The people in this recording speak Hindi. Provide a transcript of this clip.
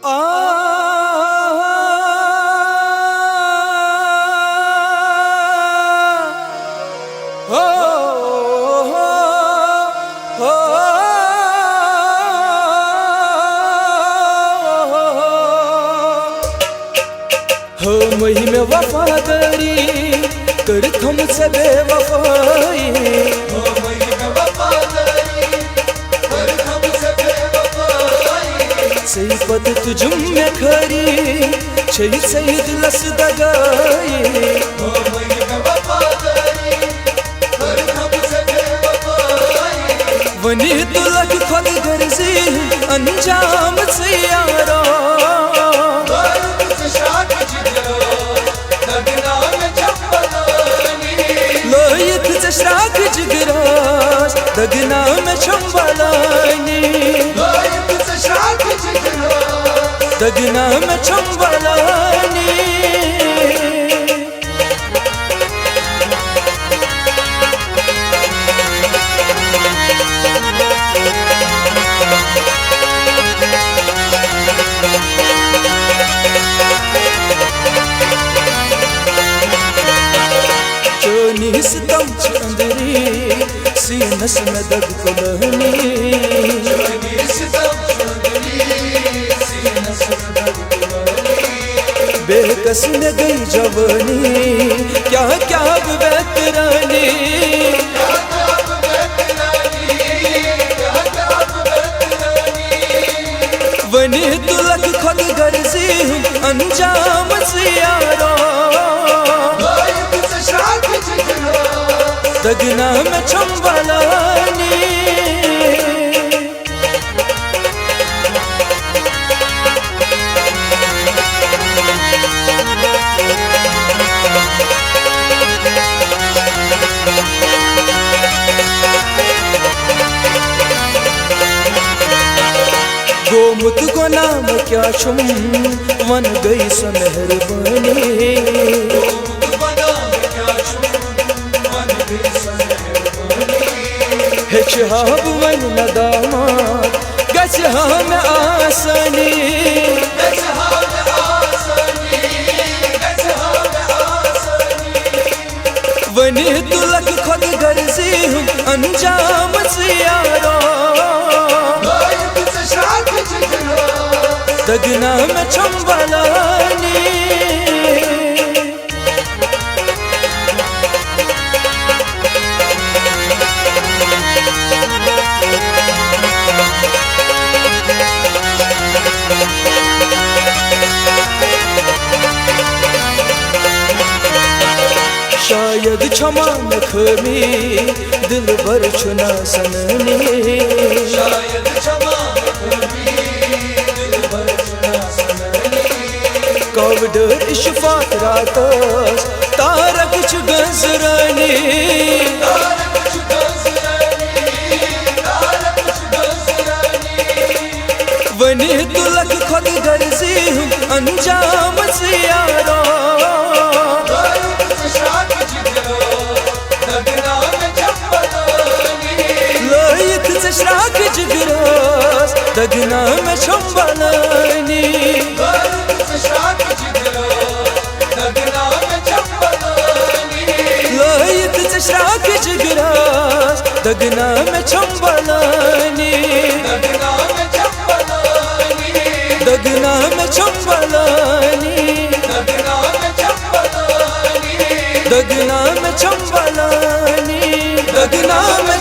आ हो हो हो मही में वफादारी कर तुमसे बेवफाई सही पद तुझुम में खरी छई सही दिलस दगाई वनी तुलक खुद गर्जी अंजाम से यारा लोहित चशराक जिगरास दगना में छंबलानी दगना में छंबलानी सितम चंदरी सीनस में दग कुलहनी बेकस में गई जवानी क्या क्या बेतरानी वनी तुलक खुद गर्जी अंजाम से यारा दगना में छंबलानी गोमुत को नाम क्या छुम वन गई समेहरबानी हिचहाब वन नदामात गच हम आसनी वनी तुलक खुद गर्जी अंजाम से यारा दगना में छंबलानी शायद क्षमा न खमी दिल भर चुना सननी शायद क्षमा न खमी दिल भर चुना सननी कवड इशफाक रातस तारक च गजरानी वनी तुलक खुद गर्जी अंजाम से यारा लोहित चशराक जिगरास दगना में छंबलानी लोहित चशराक जिगरास दगना में छंबलानी दगना में छंबलानी दगना में छंबलानी दगना में